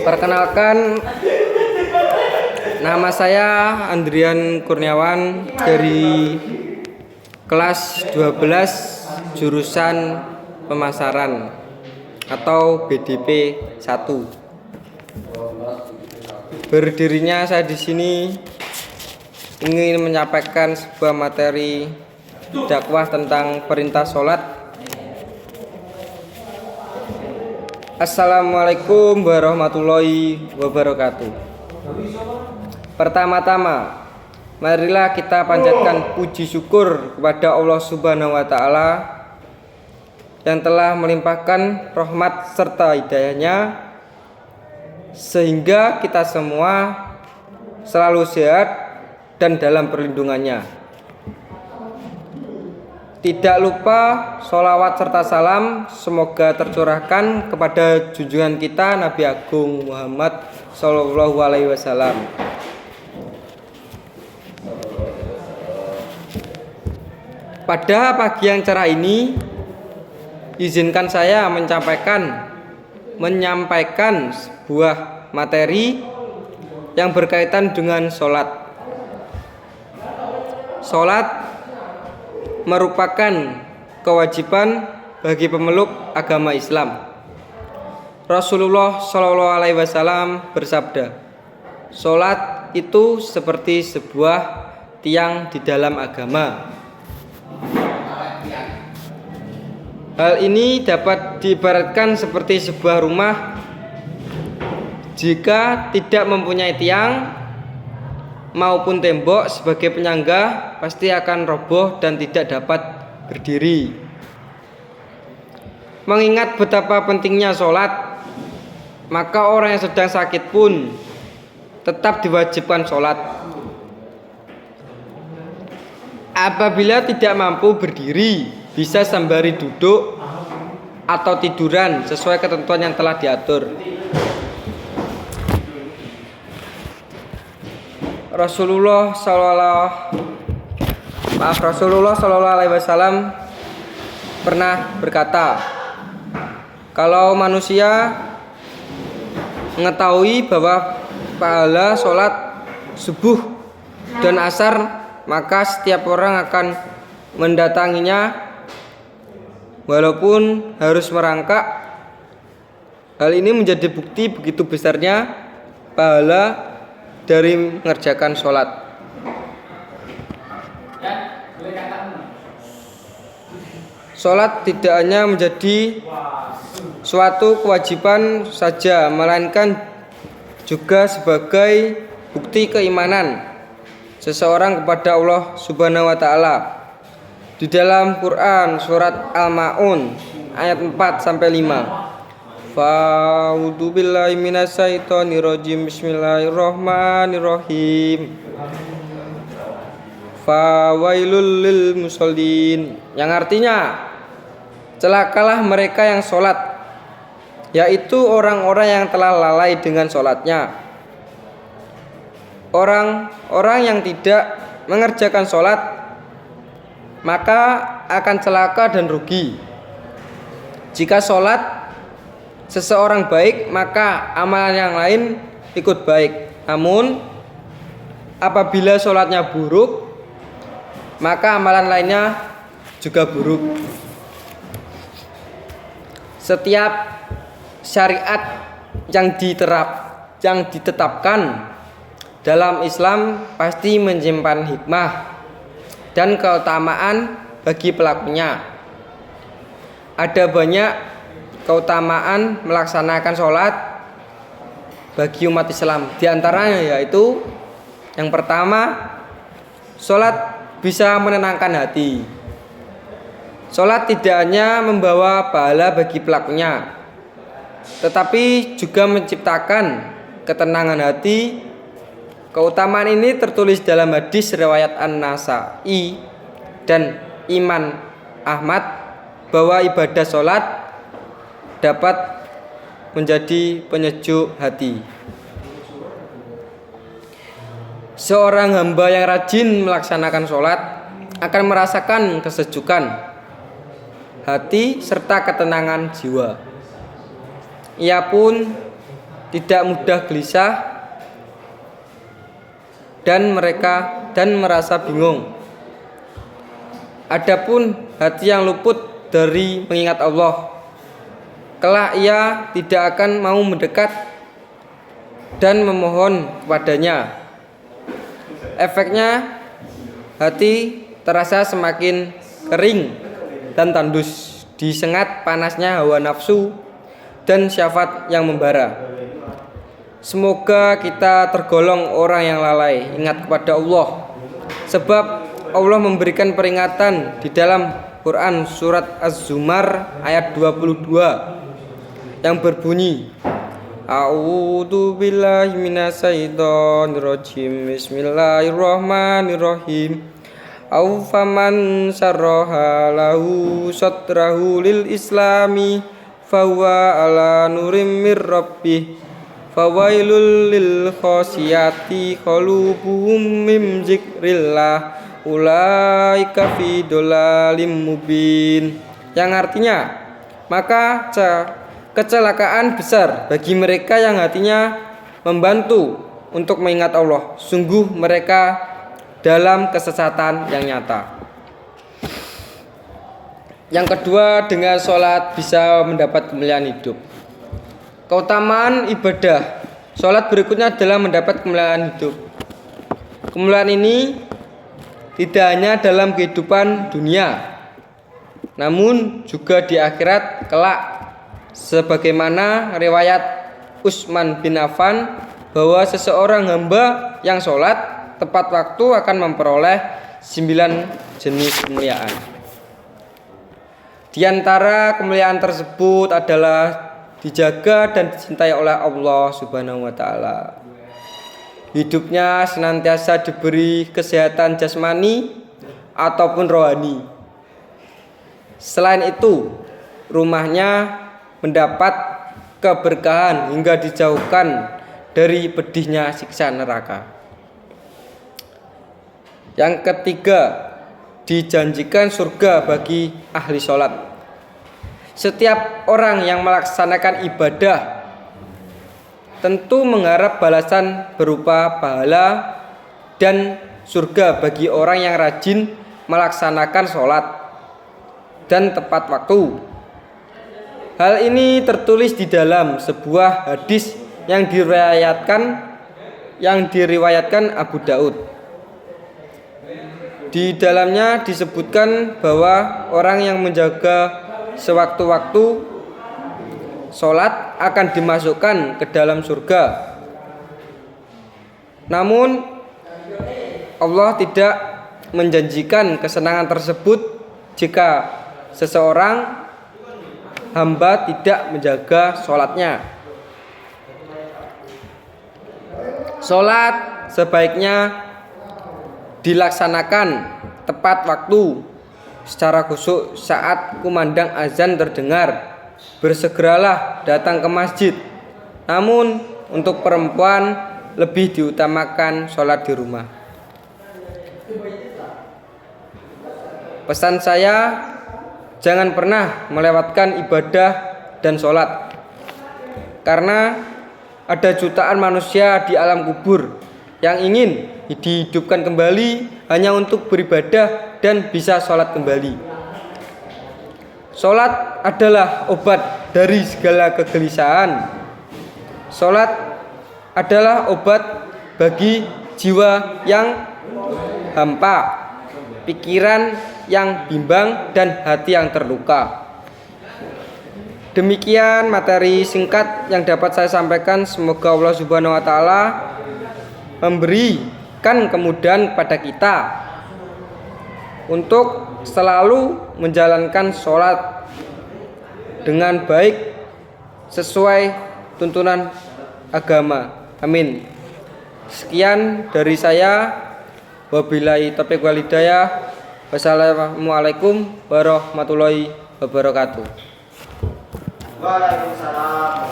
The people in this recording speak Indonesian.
Perkenalkan, nama saya Andrian Kurniawan dari kelas 12 jurusan pemasaran atau BDP 1. Berdirinya saya di sini ingin menyampaikan sebuah materi dakwah tentang perintah sholat. Assalamualaikum warahmatullahi wabarakatuh. Pertama-tama, marilah kita panjatkan puji syukur kepada Allah Subhanahu wa Ta'ala yang telah melimpahkan rahmat serta hidayahnya sehingga kita semua selalu sehat dan dalam perlindungannya. Tidak lupa sholawat serta salam semoga tercurahkan kepada junjungan kita Nabi Agung Muhammad Sallallahu Alaihi Wasallam. Pada pagi yang cerah ini, izinkan saya menyampaikan sebuah materi yang berkaitan dengan sholat. Sholat merupakan kewajiban bagi pemeluk agama Islam. Rasulullah Shallallahu Alaihi Wasallam bersabda, "Sholat itu seperti sebuah tiang di dalam agama." Hal ini dapat diibaratkan seperti sebuah rumah. Jika tidak mempunyai tiang maupun tembok sebagai penyangga, pasti akan roboh dan tidak dapat berdiri. Mengingat betapa pentingnya sholat, maka orang yang sedang sakit pun tetap diwajibkan sholat. Apabila tidak mampu berdiri, bisa sembari duduk atau tiduran sesuai ketentuan yang telah diatur. Rasulullah Shallallahu Alaihi Wasallam pernah berkata, kalau manusia mengetahui bahwa pahala sholat subuh dan asar, maka setiap orang akan mendatanginya walaupun harus merangkak. Hal ini menjadi bukti begitu besarnya pahala dari mengerjakan sholat. Sholat tidak hanya menjadi suatu kewajiban saja, melainkan juga sebagai bukti keimanan seseorang kepada Allah Subhanahu wa Ta'ala. Di dalam Quran surat Al-Ma'un ayat 4 sampai 5. Fa'udzu billahi minasyaitonir rajim. Bismillahirrahmanirrahim. Fawailul lil musallin, yang artinya celakalah mereka yang sholat, yaitu orang-orang yang telah lalai dengan sholatnya. Orang-orang yang tidak mengerjakan sholat maka akan celaka dan rugi. Jika sholat seseorang baik, maka amalan yang lain ikut baik. Namun apabila sholatnya buruk, maka amalan lainnya juga buruk. Setiap syariat yang ditetapkan dalam Islam pasti menyimpan hikmah dan keutamaan bagi pelakunya. Ada banyak keutamaan melaksanakan sholat bagi umat Islam. Di antaranya yaitu yang pertama, sholat bisa menenangkan hati. Sholat tidak hanya membawa pahala bagi pelakunya, tetapi juga menciptakan ketenangan hati. Keutamaan ini tertulis dalam hadis riwayat An-Nasa'i dan Imam Ahmad bahwa ibadah sholat dapat menjadi penyejuk hati. Seorang hamba yang rajin melaksanakan sholat akan merasakan kesejukan hati serta ketenangan jiwa. Ia pun tidak mudah gelisah dan merasa bingung. Adapun hati yang luput dari mengingat Allah, kelak ia tidak akan mau mendekat dan memohon kepadanya. Efeknya, hati terasa semakin kering dan tandus, disengat panasnya hawa nafsu dan syahwat yang membara. Semoga kita tergolong orang yang lalai ingat kepada Allah, sebab Allah memberikan peringatan di dalam Quran surat Az-Zumar ayat 22 yang berbunyi, A'udzu billahi minasyaitonir rajim. Bismillahirrahmanirrahim. Au faman syarraha lahu satrahu lil islami fahuwa ala nurim mir rabbih fawailul lil khosiyati qulubuhum mim zikrillah ulaika fi dhalalim mubin. Yang artinya, maka kecelakaan besar bagi mereka yang hatinya membantu untuk mengingat Allah. Sungguh mereka dalam kesesatan yang nyata. Yang kedua, dengan sholat bisa mendapat kemuliaan hidup. Keutamaan ibadah sholat berikutnya adalah mendapat kemuliaan hidup. Kemuliaan ini tidak hanya dalam kehidupan dunia, namun juga di akhirat kelak, sebagaimana riwayat Utsman bin Affan bahwa seseorang hamba yang sholat tepat waktu akan memperoleh 9 jenis kemuliaan. Di antara kemuliaan tersebut adalah dijaga dan dicintai oleh Allah Subhanahu wa taala. Hidupnya senantiasa diberi kesehatan jasmani ataupun rohani. Selain itu, rumahnya mendapat keberkahan hingga dijauhkan dari pedihnya siksa neraka. Yang ketiga, dijanjikan surga bagi ahli sholat. Setiap orang yang melaksanakan ibadah tentu mengharap balasan berupa pahala dan surga bagi orang yang rajin melaksanakan sholat dan tepat waktu. Hal ini tertulis di dalam sebuah hadis yang diriwayatkan Abu Daud. Di dalamnya disebutkan bahwa orang yang menjaga sewaktu-waktu sholat akan dimasukkan ke dalam surga. Namun Allah tidak menjanjikan kesenangan tersebut jika seseorang hamba tidak menjaga sholatnya. Sholat sebaiknya dilaksanakan tepat waktu secara khusyuk saat kumandang azan terdengar. Bersegeralah datang ke masjid. Namun untuk perempuan lebih diutamakan sholat di rumah. Pesan saya, jangan pernah melewatkan ibadah dan sholat, karena ada jutaan manusia di alam kubur yang ingin dihidupkan kembali hanya untuk beribadah dan bisa sholat kembali. Sholat adalah obat dari segala kegelisahan. Sholat adalah obat bagi jiwa yang hampa, pikiran yang bimbang, dan hati yang terluka. Demikian materi singkat yang dapat saya sampaikan. Semoga Allah Subhanahu wa taala memberikan kemudahan kepada kita untuk selalu menjalankan sholat dengan baik sesuai tuntunan agama. Amin. Sekian dari saya. Wabillahi taufiq wal hidayah. Wassalamualaikum warahmatullahi wabarakatuh. Waalaikumsalam.